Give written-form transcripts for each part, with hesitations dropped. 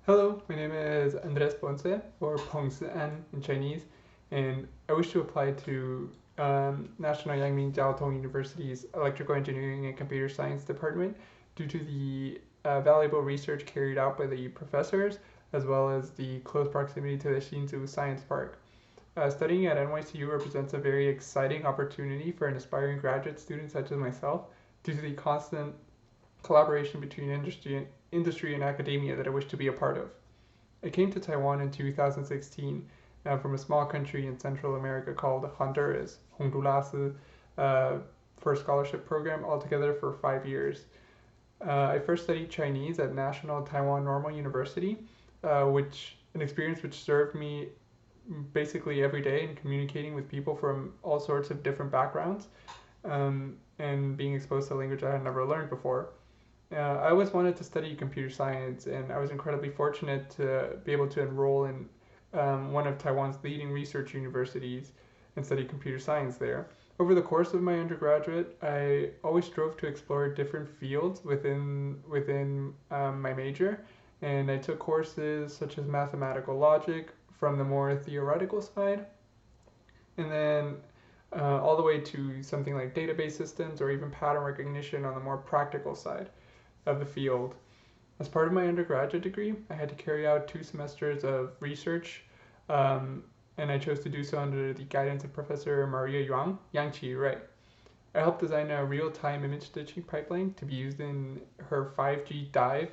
Hello, my name is Andres Ponce, or Ponce in Chinese, and I wish to apply to National Yangming Jiao Tong University's Electrical Engineering and Computer Science Department due to the valuable research carried out by the professors, as well as the close proximity to the Hsinchu Science Park. Studying at NYCU represents a very exciting opportunity for an aspiring graduate student such as myself due to the constant collaboration between industry and academia that I wish to be a part of. I came to Taiwan in 2016 from a small country in Central America called Honduras, uh, for a scholarship program altogether for 5 years. I first studied Chinese at National Taiwan Normal University, which an experience which served me basically every day in communicating with people from all sorts of different backgrounds, and being exposed to a language I had never learned before. I always wanted to study computer science, and I was incredibly fortunate to be able to enroll in one of Taiwan's leading research universities and study computer science there. Over the course of my undergraduate, I always strove to explore different fields within my major, and I took courses such as mathematical logic from the more theoretical side, and then all the way to something like database systems or even pattern recognition on the more practical side of the field. As part of my undergraduate degree, I had to carry out 2 semesters of research, and I chose to do so under the guidance of Professor Maria Yangqi Ray. I helped design a real-time image stitching pipeline to be used in her 5G Dive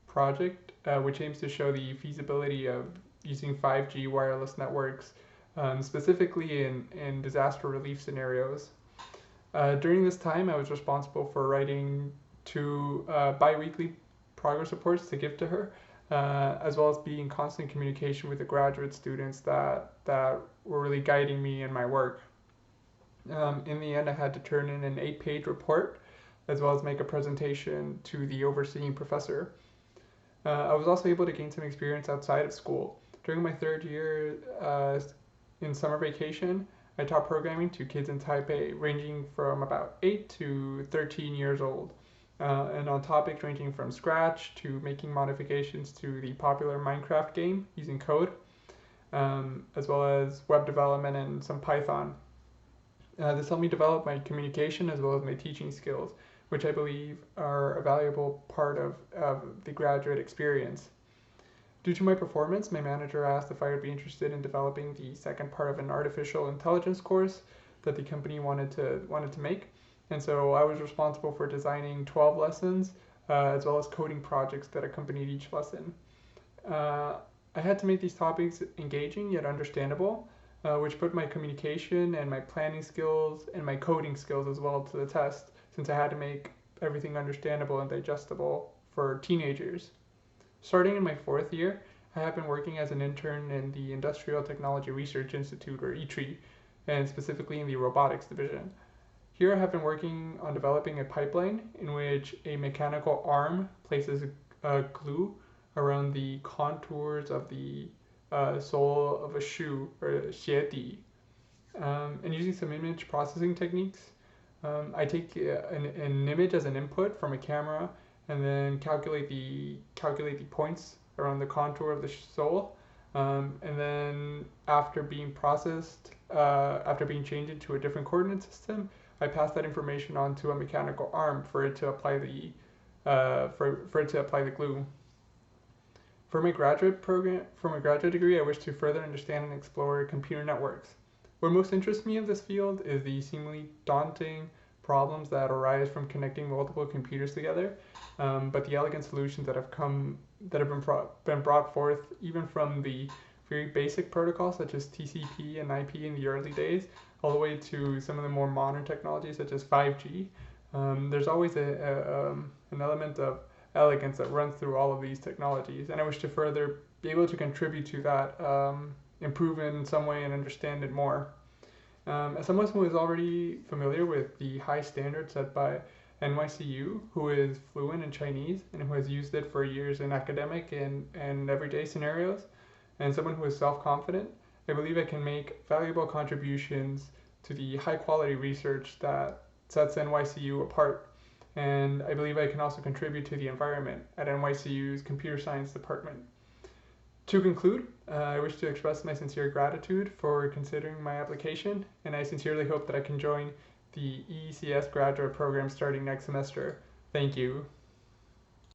project, which aims to show the feasibility of using 5G wireless networks, specifically in disaster relief scenarios. During this time, I was responsible for writing 2 biweekly progress reports to give to her, as well as being in constant communication with the graduate students that were really guiding me in my work. In the end, I had to turn in an 8-page report, as well as make a presentation to the overseeing professor. I was also able to gain some experience outside of school. During my 3rd year in summer vacation, I taught programming to kids in Taipei ranging from about 8 to 13 years old, and on topics ranging from Scratch to making modifications to the popular Minecraft game using code, as well as web development and some Python. This helped me develop my communication as well as my teaching skills, which I believe are a valuable part of the graduate experience. Due to my performance, my manager asked if I would be interested in developing the second part of an artificial intelligence course that the company wanted to make. And so I was responsible for designing 12 lessons, as well as coding projects that accompanied each lesson. I had to make these topics engaging yet understandable, which put my communication and my planning skills and my coding skills as well to the test, since I had to make everything understandable and digestible for teenagers. Starting in my 4th year, I have been working as an intern in the Industrial Technology Research Institute, or ITRI, and specifically in the robotics division. Here I have been working on developing a pipeline in which a mechanical arm places a glue around the contours of the sole of a shoe, or 鞋底, and using some image processing techniques. I take an image as an input from a camera and then calculate the points around the contour of the sole. And then after being processed, after being changed into a different coordinate system, I pass that information on to a mechanical arm for it to apply the glue. For my graduate degree, I wish to further understand and explore computer networks. What most interests me of this field is the seemingly daunting problems that arise from connecting multiple computers together, but the elegant solutions that have been brought forth even from the very basic protocols such as TCP and IP in the early days, all the way to some of the more modern technologies such as 5G. There's always an element of elegance that runs through all of these technologies, and I wish to further be able to contribute to that, improve in some way and understand it more. As someone who is already familiar with the high standards set by NYCU, who is fluent in Chinese and who has used it for years in academic and everyday scenarios, and someone who is self-confident, I believe I can make valuable contributions to the high-quality research that sets NYCU apart. And I believe I can also contribute to the environment at NYCU's computer science department. To conclude, I wish to express my sincere gratitude for considering my application, and I sincerely hope that I can join the EECS graduate program starting next semester. Thank you.